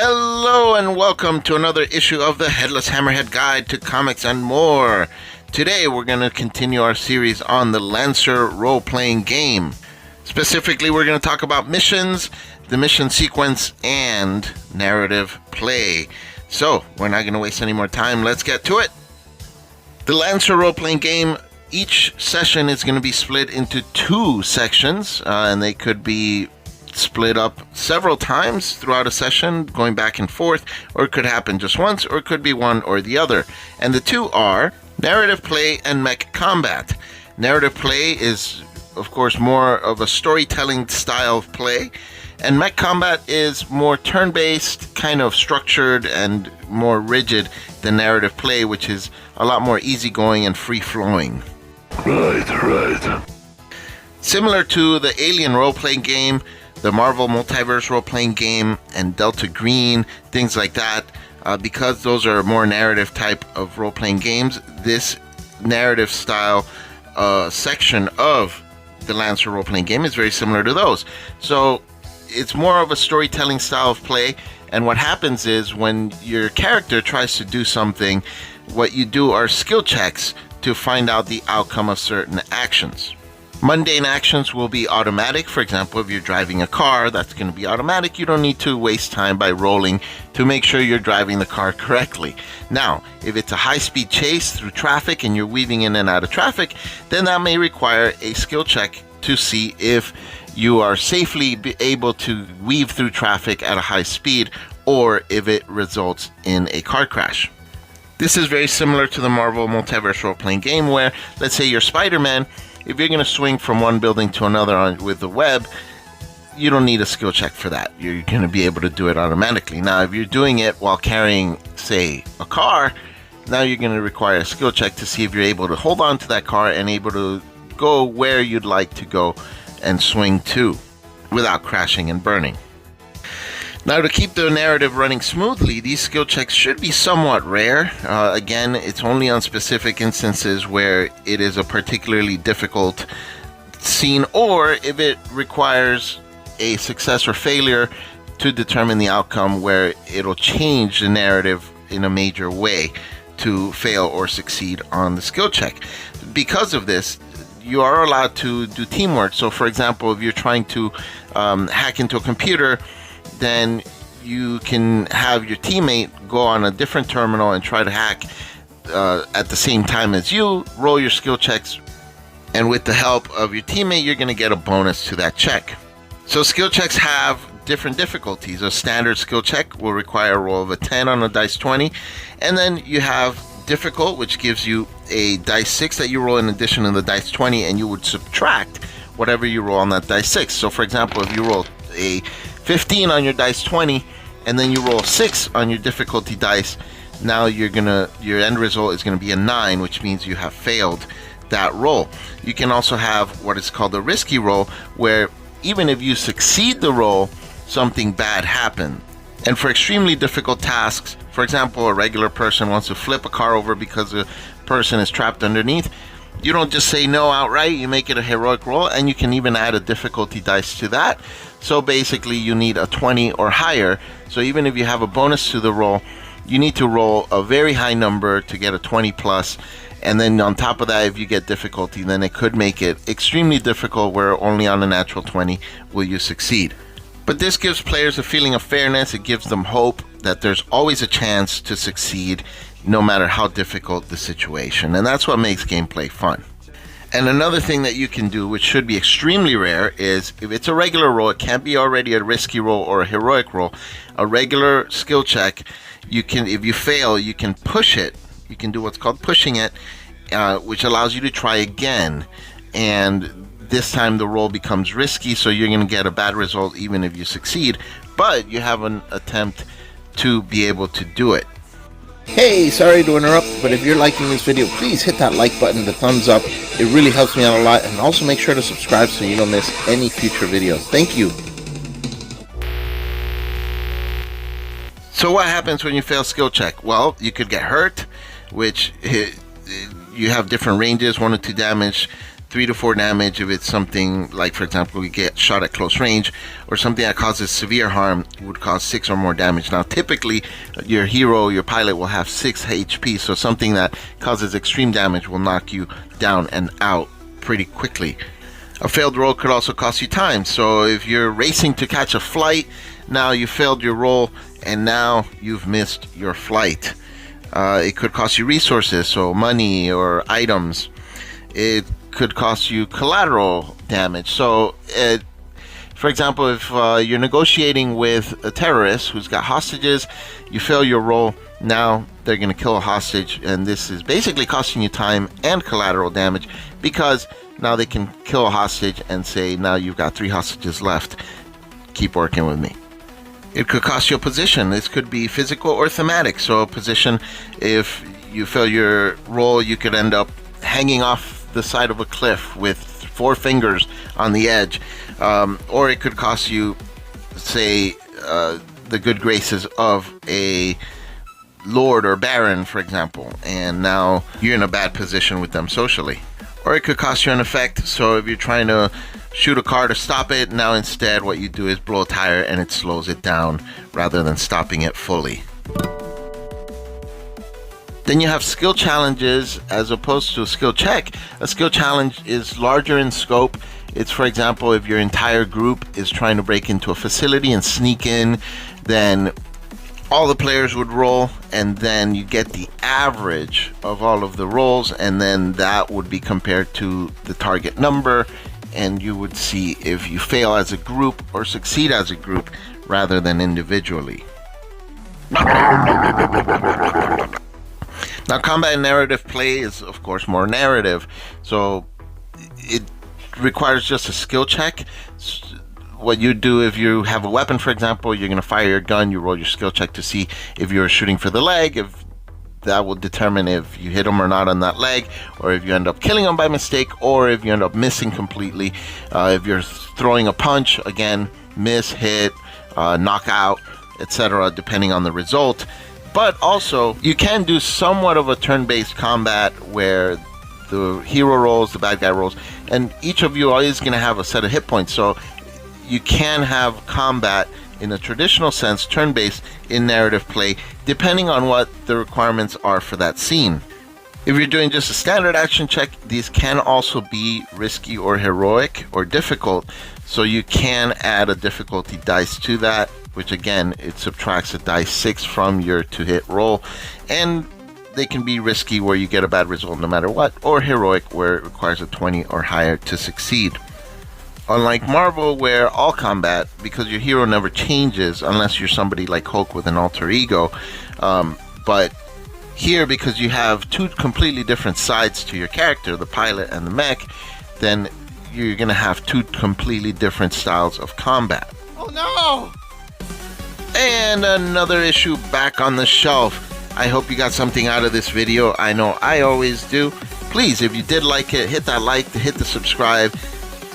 Hello and welcome to another issue of the Headless Hammerhead Guide to Comics and More. Today we're going to continue our series on the Lancer role-playing game. Specifically, we're going to talk about missions, the mission sequence, and narrative play. So, we're not going to waste any more time. Let's get to it. The Lancer role-playing game, each session is going to be split into two sections, and they could be split up several times throughout a session, going back and forth, or it could happen just once, or it could be one or the other. And the two are narrative play and mech combat. Narrative play is, of course, more of a storytelling style of play, and mech combat is more turn-based, kind of structured and more rigid than narrative play, which is a lot more easygoing and free-flowing. Right. Similar to the Alien role-playing game, the Marvel Multiverse role-playing game, and Delta Green, things like that, because those are more narrative type of role-playing games, this narrative style section of the Lancer role-playing game is very similar to those. So it's more of a storytelling style of play, and what happens is when your character tries to do something, what you do are skill checks to find out the outcome of certain actions. Mundane actions will be automatic. For example, if you're driving a car, that's going to be automatic. You don't need to waste time by rolling to make sure you're driving the car correctly. Now, if it's a high-speed chase through traffic and you're weaving in and out of traffic, then that may require a skill check to see if you are safely able to weave through traffic at a high speed, or if it results in a car crash. This is very similar to the Marvel Multiverse role-playing game where, let's say you're Spider-Man. If you're going to swing from one building to another with the web, you don't need a skill check for that. You're going to be able to do it automatically. Now, if you're doing it while carrying, say, a car, now you're going to require a skill check to see if you're able to hold on to that car and able to go where you'd like to go and swing to without crashing and burning. Now, to keep the narrative running smoothly, these skill checks should be somewhat rare. Again, it's only on specific instances where it is a particularly difficult scene, or if it requires a success or failure to determine the outcome where it'll change the narrative in a major way to fail or succeed on the skill check. Because of this, you are allowed to do teamwork. So, for example, if you're trying to hack into a computer, then you can have your teammate go on a different terminal and try to hack at the same time as you, roll your skill checks, and with the help of your teammate, you're going to get a bonus to that check. So skill checks have different difficulties. A standard skill check will require a roll of a 10 on a dice 20, and then you have difficult, which gives you a dice 6 that you roll in addition to the dice 20, and you would subtract whatever you roll on that dice 6. So, for example, if you roll a 15 on your dice 20 and then you roll 6 on your difficulty dice, now your end result is going to be a 9, which means you have failed that roll. You can also have what is called a risky roll, where even if you succeed the roll, something bad happens. And for extremely difficult tasks, for example, a regular person wants to flip a car over because a person is trapped underneath, you don't just say no outright, you make it a heroic roll, and you can even add a difficulty dice to that. So basically you need a 20 or higher. So even if you have a bonus to the roll, you need to roll a very high number to get a 20 plus. And then on top of that, if you get difficulty, then it could make it extremely difficult where only on a natural 20 will you succeed. But this gives players a feeling of fairness. It gives them hope that there's always a chance to succeed no matter how difficult the situation. And that's what makes gameplay fun. And another thing that you can do, which should be extremely rare, is if it's a regular roll, it can't be already a risky roll or a heroic roll. A regular skill check, you can, if you fail, you can push it. You can do what's called pushing it, which allows you to try again. And this time the roll becomes risky, so you're going to get a bad result even if you succeed. But you have an attempt to be able to do it. Hey, sorry to interrupt, but if you're liking this video, please hit that like button, the thumbs up. It really helps me out a lot, and also make sure to subscribe so you don't miss any future videos. Thank you. So what happens when you fail skill check? Well, you could get hurt, which you have different ranges, 1 to 2 damage 3 to 4 damage if it's something like, for example, we get shot at close range, or something that causes severe harm would cause 6 or more damage. Now, typically, your hero, your pilot, will have 6 HP, so something that causes extreme damage will knock you down and out pretty quickly. A failed roll could also cost you time. So if you're racing to catch a flight, now you failed your roll and now you've missed your flight. It could cost you resources, so money or items. It could cost you collateral damage. So, for example, if you're negotiating with a terrorist who's got hostages, you fail your roll, now they're going to kill a hostage, and this is basically costing you time and collateral damage, because now they can kill a hostage and say, now you've got 3 hostages left, keep working with me. It could cost you a position. This could be physical or thematic. So a position, if you fail your roll, you could end up hanging off the side of a cliff with 4 fingers on the edge. Or it could cost you, say, the good graces of a lord or baron, for example, and now you're in a bad position with them socially. Or it could cost you an effect. So if you're trying to shoot a car to stop it, now instead what you do is blow a tire and it slows it down rather than stopping it fully. Then you have skill challenges as opposed to a skill check. A skill challenge is larger in scope. It's, for example, if your entire group is trying to break into a facility and sneak in, then all the players would roll, and then you get the average of all of the rolls, and then that would be compared to the target number, and you would see if you fail as a group or succeed as a group rather than individually. Now, combat and narrative play is, of course, more narrative, so it requires just a skill check. What you do, if you have a weapon, for example, you're going to fire your gun, you roll your skill check to see if you're shooting for the leg, if that will determine if you hit them or not on that leg, or if you end up killing them by mistake, or if you end up missing completely. If you're throwing a punch, again, miss, hit, knockout, etc., depending on the result. But also, you can do somewhat of a turn-based combat where the hero rolls, the bad guy rolls, and each of you is going to have a set of hit points. So you can have combat in a traditional sense, turn-based, in narrative play, depending on what the requirements are for that scene. If you're doing just a standard action check, these can also be risky or heroic or difficult, so you can add a difficulty dice to that, which again, it subtracts a dice 6 from your to-hit roll, and they can be risky where you get a bad result no matter what, or heroic where it requires a 20 or higher to succeed. Unlike Marvel, where all combat, because your hero never changes unless you're somebody like Hulk with an alter ego, but here, because you have 2 completely different sides to your character, the pilot and the mech, then you're going to have 2 completely different styles of combat. Oh no! And another issue back on the shelf. I hope you got something out of this video. I know I always do. Please, if you did like it, hit that like, hit the subscribe.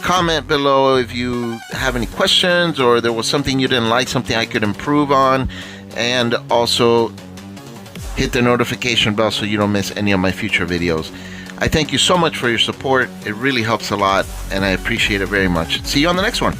Comment below if you have any questions or there was something you didn't like, something I could improve on, and also hit the notification bell so you don't miss any of my future videos. I thank you so much for your support. It really helps a lot, and I appreciate it very much. See you on the next one.